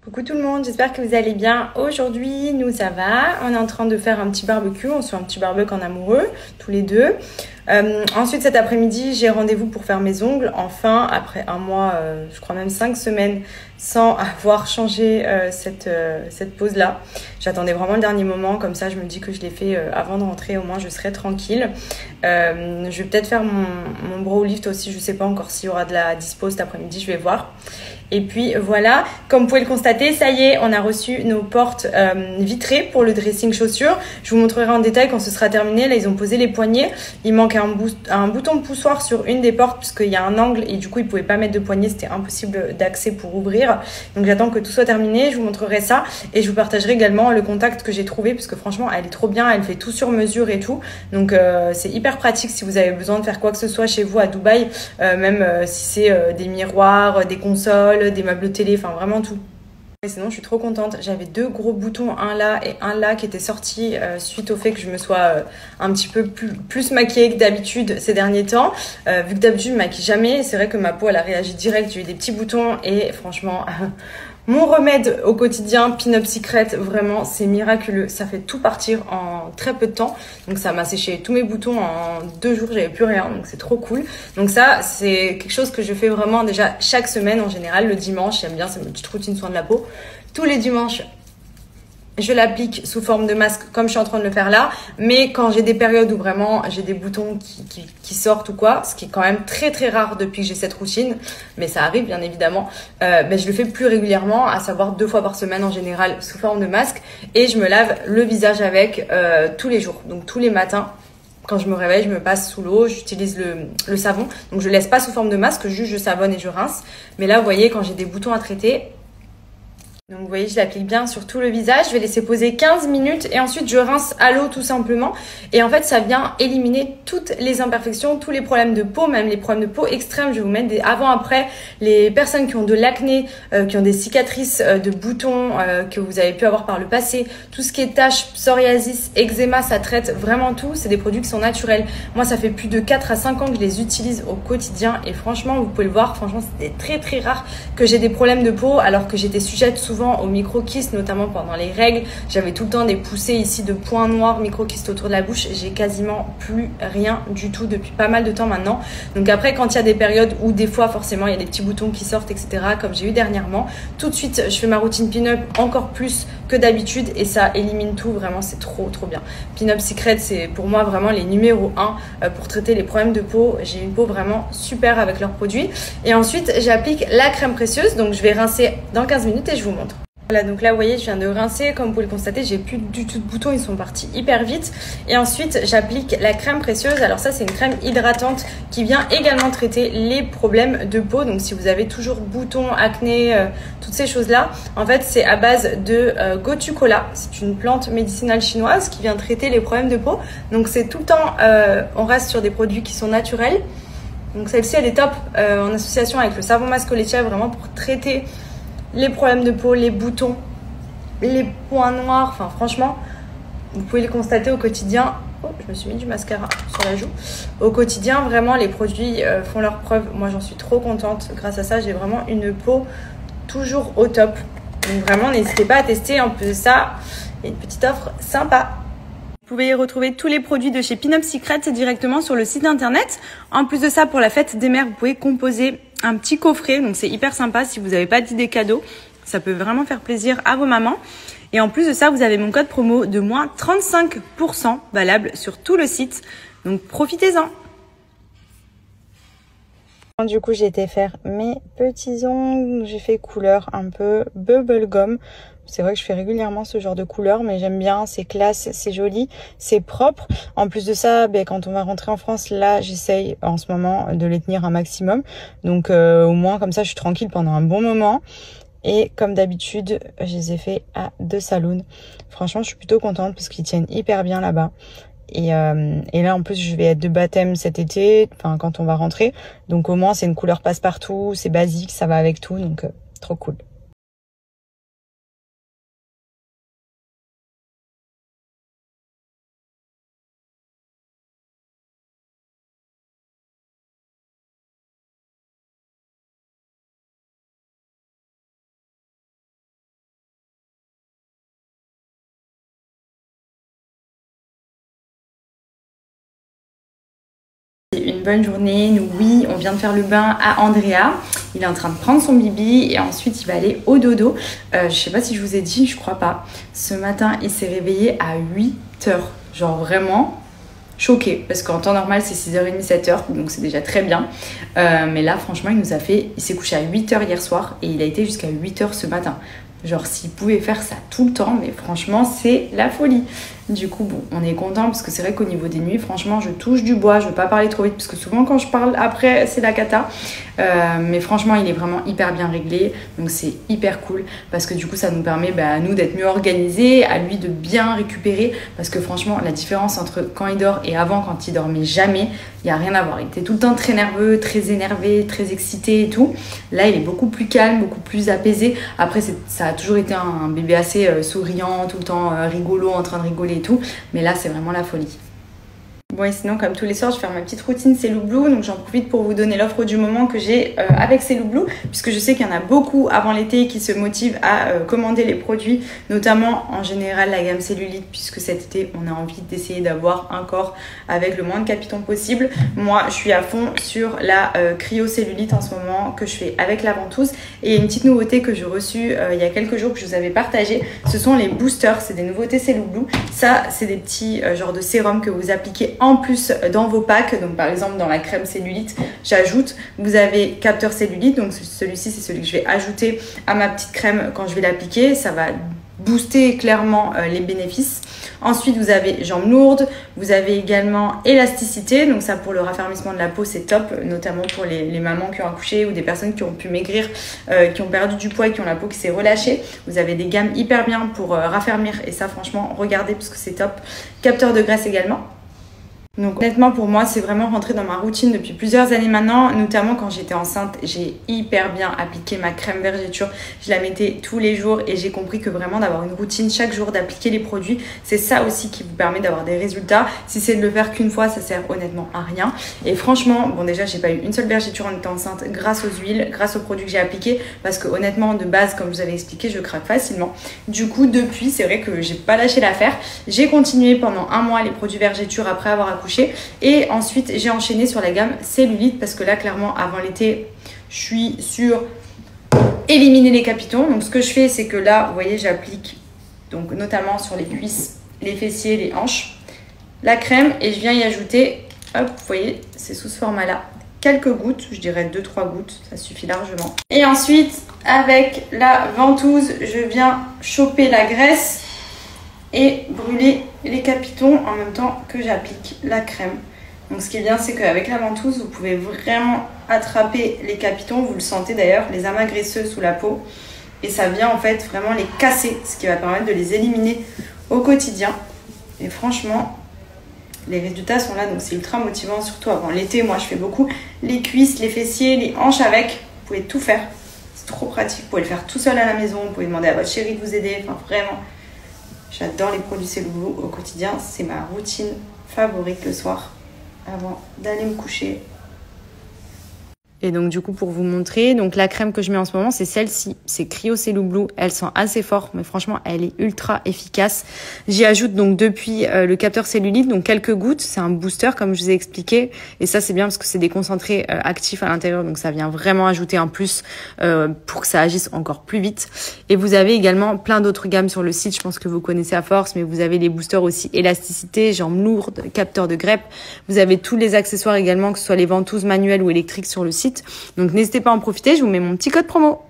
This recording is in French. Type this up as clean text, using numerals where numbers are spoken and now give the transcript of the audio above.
Coucou tout le monde, j'espère que vous allez bien. Aujourd'hui, nous ça va. On est en train de faire un petit barbecue. On se fait un petit barbecue en amoureux, tous les deux. Ensuite, cet après-midi, j'ai rendez-vous pour faire mes ongles. Enfin, après un mois, je crois même 5 semaines, sans avoir changé cette pause-là. J'attendais vraiment le dernier moment. Comme ça, je me dis que je l'ai fait avant de rentrer. Au moins, je serai tranquille. Je vais peut-être faire mon brow lift aussi. Je sais pas encore s'il y aura de la dispo cet après-midi. Je vais voir. Et puis voilà, comme vous pouvez le constater, ça y est, on a reçu nos portes vitrées pour le dressing chaussures. Je vous montrerai en détail quand ce sera terminé. Là, ils ont posé les poignées. Il manque un bouton de poussoir sur une des portes puisqu'il y a un angle et du coup, ils ne pouvaient pas mettre de poignée. C'était impossible d'accès pour ouvrir. Donc, j'attends que tout soit terminé. Je vous montrerai ça et je vous partagerai également le contact que j'ai trouvé parce que franchement, elle est trop bien. Elle fait tout sur mesure et tout. Donc, c'est hyper pratique si vous avez besoin de faire quoi que ce soit chez vous à Dubaï, même si c'est des miroirs, des consoles, des meubles télé, enfin vraiment tout. Et sinon, je suis trop contente. J'avais deux gros boutons, un là et un là, qui étaient sortis suite au fait que je me sois un petit peu plus maquillée que d'habitude ces derniers temps. Vu que d'habitude, je me maquille jamais, c'est vrai que ma peau, elle a réagi direct. J'ai eu des petits boutons et franchement, mon remède au quotidien, Pin-Up Secret, vraiment, c'est miraculeux. Ça fait tout partir en très peu de temps. Donc, ça m'a séché tous mes boutons en 2 jours. J'avais plus rien. Donc, c'est trop cool. Donc, ça, c'est quelque chose que je fais vraiment déjà chaque semaine en général. Le dimanche, j'aime bien, c'est ma petite routine soin de la peau. Tous les dimanches, je l'applique sous forme de masque comme je suis en train de le faire là. Mais quand j'ai des périodes où vraiment j'ai des boutons qui sortent ou quoi, ce qui est quand même très très rare depuis que j'ai cette routine, mais ça arrive bien évidemment, je le fais plus régulièrement, à savoir 2 fois par semaine en général sous forme de masque. Et je me lave le visage avec tous les jours. Donc tous les matins. Quand je me réveille, je me passe sous l'eau, j'utilise le savon. Donc je laisse pas sous forme de masque, juste je savonne et je rince. Mais là, vous voyez, quand j'ai des boutons à traiter, donc vous voyez, je l'applique bien sur tout le visage. Je vais laisser poser 15 minutes et ensuite je rince à l'eau tout simplement. Et en fait, ça vient éliminer toutes les imperfections, tous les problèmes de peau, même les problèmes de peau extrêmes. Je vais vous mettre des avant-après. Les personnes qui ont de l'acné, qui ont des cicatrices de boutons que vous avez pu avoir par le passé, tout ce qui est taches, psoriasis, eczéma, ça traite vraiment tout. C'est des produits qui sont naturels. Moi, ça fait plus de 4 à 5 ans que je les utilise au quotidien et franchement, vous pouvez le voir, franchement, c'était très très rare que j'ai des problèmes de peau alors que j'étais sujette souvent aux micro-kystes, notamment pendant les règles. J'avais tout le temps des poussées ici de points noirs, micro-kystes autour de la bouche. J'ai quasiment plus rien du tout depuis pas mal de temps maintenant. Donc après, quand il y a des périodes où des fois, forcément, il y a des petits boutons qui sortent, etc., comme j'ai eu dernièrement, tout de suite, je fais ma routine Pin-Up encore plus que d'habitude et ça élimine tout. Vraiment, c'est trop, trop bien. Pin-Up Secret, c'est pour moi vraiment les numéros 1 pour traiter les problèmes de peau. J'ai une peau vraiment super avec leurs produits. Et ensuite, j'applique la crème précieuse. Donc, je vais rincer dans 15 minutes et je vous montre. Voilà, donc là, vous voyez, je viens de rincer. Comme vous pouvez le constater, j'ai plus du tout de boutons. Ils sont partis hyper vite. Et ensuite, j'applique la crème précieuse. Alors ça, c'est une crème hydratante qui vient également traiter les problèmes de peau. Donc, si vous avez toujours boutons, acné, toutes ces choses-là, en fait, c'est à base de Gotu Kola. C'est une plante médicinale chinoise qui vient traiter les problèmes de peau. Donc, c'est tout le temps, on reste sur des produits qui sont naturels. Donc, celle-ci, elle est top en association avec le savon masque au laitier, vraiment pour traiter les problèmes de peau, les boutons, les points noirs. Enfin, franchement, vous pouvez le constater au quotidien. Oh, je me suis mis du mascara sur la joue. Au quotidien, vraiment, les produits font leur preuve. Moi, j'en suis trop contente. Grâce à ça, j'ai vraiment une peau toujours au top. Donc, vraiment, n'hésitez pas à tester. En plus de ça, il y a une petite offre sympa. Vous pouvez retrouver tous les produits de chez Pin-Up Secret directement sur le site internet. En plus de ça, pour la fête des mères, vous pouvez composer un petit coffret. Donc, c'est hyper sympa si vous n'avez pas d'idée cadeau. Ça peut vraiment faire plaisir à vos mamans. Et en plus de ça, vous avez mon code promo de moins 35% valable sur tout le site. Donc, profitez-en. Du coup, j'ai été faire mes petits ongles. J'ai fait couleur un peu bubblegum. C'est vrai que je fais régulièrement ce genre de couleur, mais j'aime bien, c'est classe, c'est joli, c'est propre. En plus de ça, quand on va rentrer en France, là, j'essaye en ce moment de les tenir un maximum. Donc au moins, comme ça, je suis tranquille pendant un bon moment. Et comme d'habitude, je les ai fait à 2 saloons. Franchement, je suis plutôt contente parce qu'ils tiennent hyper bien là-bas. Et là, en plus, je vais être de baptême cet été, enfin quand on va rentrer. Donc au moins, c'est une couleur passe-partout, c'est basique, ça va avec tout, donc trop cool. Une bonne journée, nous oui, on vient de faire le bain à Andrea, il est en train de prendre son bibi et ensuite il va aller au dodo. Je sais pas si je vous ai dit, je crois pas. Ce matin il s'est réveillé à 8h, genre vraiment choqué parce qu'en temps normal c'est 6h30, 7h, donc c'est déjà très bien. Mais là franchement il s'est couché à 8h hier soir et il a été jusqu'à 8h ce matin. Genre s'il pouvait faire ça tout le temps, mais franchement c'est la folie. Du coup bon, on est content parce que c'est vrai qu'au niveau des nuits, franchement je touche du bois, je veux pas parler trop vite parce que souvent quand je parle après c'est la cata. Mais franchement il est vraiment hyper bien réglé, donc c'est hyper cool parce que du coup ça nous permet à nous d'être mieux organisés, à lui de bien récupérer parce que franchement la différence entre quand il dort et avant quand il dormait jamais, il n'y a rien à voir. Il était tout le temps très nerveux, très énervé, très excité et tout. Là il est beaucoup plus calme, beaucoup plus apaisé. Après ça a toujours été un bébé assez souriant, tout le temps rigolo, en train de rigoler et tout, mais là c'est vraiment la folie. Bon et sinon comme tous les soirs je vais faire ma petite routine Cellu Blue, donc j'en profite pour vous donner l'offre du moment que j'ai avec Cellu Blue, puisque je sais qu'il y en a beaucoup avant l'été qui se motivent à commander les produits, notamment en général la gamme cellulite, puisque cet été on a envie d'essayer d'avoir un corps avec le moins de capitons possible. Moi je suis à fond sur la cryo-cellulite en ce moment que je fais avec la ventouse, et une petite nouveauté que j'ai reçue il y a quelques jours que je vous avais partagé, ce sont les boosters, c'est des nouveautés Cellu Blue. Ça c'est des petits genres de sérum que vous appliquez en plus dans vos packs. Donc par exemple dans la crème cellulite j'ajoute, vous avez capteur cellulite, donc celui-ci c'est celui que je vais ajouter à ma petite crème quand je vais l'appliquer, ça va booster clairement les bénéfices. Ensuite vous avez jambes lourdes, vous avez également élasticité, donc ça pour le raffermissement de la peau c'est top, notamment pour les mamans qui ont accouché ou des personnes qui ont pu maigrir, qui ont perdu du poids et qui ont la peau qui s'est relâchée. Vous avez des gammes hyper bien pour raffermir et ça franchement regardez parce que c'est top. Capteur de graisse également. Donc honnêtement pour moi c'est vraiment rentré dans ma routine depuis plusieurs années maintenant, notamment quand j'étais enceinte, j'ai hyper bien appliqué ma crème vergéture, je la mettais tous les jours et j'ai compris que vraiment d'avoir une routine chaque jour, d'appliquer les produits, c'est ça aussi qui vous permet d'avoir des résultats. Si c'est de le faire qu'une fois, ça sert honnêtement à rien. Et franchement, bon déjà j'ai pas eu une seule vergéture en étant enceinte grâce aux huiles, grâce aux produits que j'ai appliqués, parce que honnêtement de base comme je vous avais expliqué, je craque facilement. Du coup depuis c'est vrai que j'ai pas lâché l'affaire, j'ai continué pendant un mois les produits vergéture après avoir accouché. Et ensuite j'ai enchaîné sur la gamme cellulite parce que là clairement avant l'été je suis sur éliminer les capitons. Donc ce que je fais c'est que là vous voyez j'applique donc notamment sur les cuisses, les fessiers, les hanches la crème et je viens y ajouter, hop vous voyez c'est sous ce format là, quelques gouttes, je dirais 2-3 gouttes, ça suffit largement. Et ensuite avec la ventouse je viens choper la graisse et brûler les capitons en même temps que j'applique la crème. Donc ce qui est bien c'est qu'avec la ventouse vous pouvez vraiment attraper les capitons, vous le sentez d'ailleurs, les amas graisseux sous la peau, et ça vient en fait vraiment les casser, ce qui va permettre de les éliminer au quotidien. Et franchement les résultats sont là, donc c'est ultra motivant, surtout avant l'été. Moi je fais beaucoup les cuisses, les fessiers, les hanches avec, vous pouvez tout faire, c'est trop pratique, vous pouvez le faire tout seul à la maison, vous pouvez demander à votre chérie de vous aider, enfin vraiment. J'adore les produits Cellu Blue au quotidien, c'est ma routine favorite le soir avant d'aller me coucher. Et donc du coup pour vous montrer, donc la crème que je mets en ce moment c'est celle-ci, c'est Cryo Cellu Blue, elle sent assez fort mais franchement elle est ultra efficace. J'y ajoute donc depuis le capteur cellulite, donc quelques gouttes, c'est un booster comme je vous ai expliqué et ça c'est bien parce que c'est des concentrés actifs à l'intérieur, donc ça vient vraiment ajouter un plus pour que ça agisse encore plus vite. Et vous avez également plein d'autres gammes sur le site, je pense que vous connaissez à force, mais vous avez les boosters aussi élasticité, jambes lourdes, capteur de grep, vous avez tous les accessoires également que ce soit les ventouses manuelles ou électriques sur le site. Donc n'hésitez pas à en profiter, je vous mets mon petit code promo.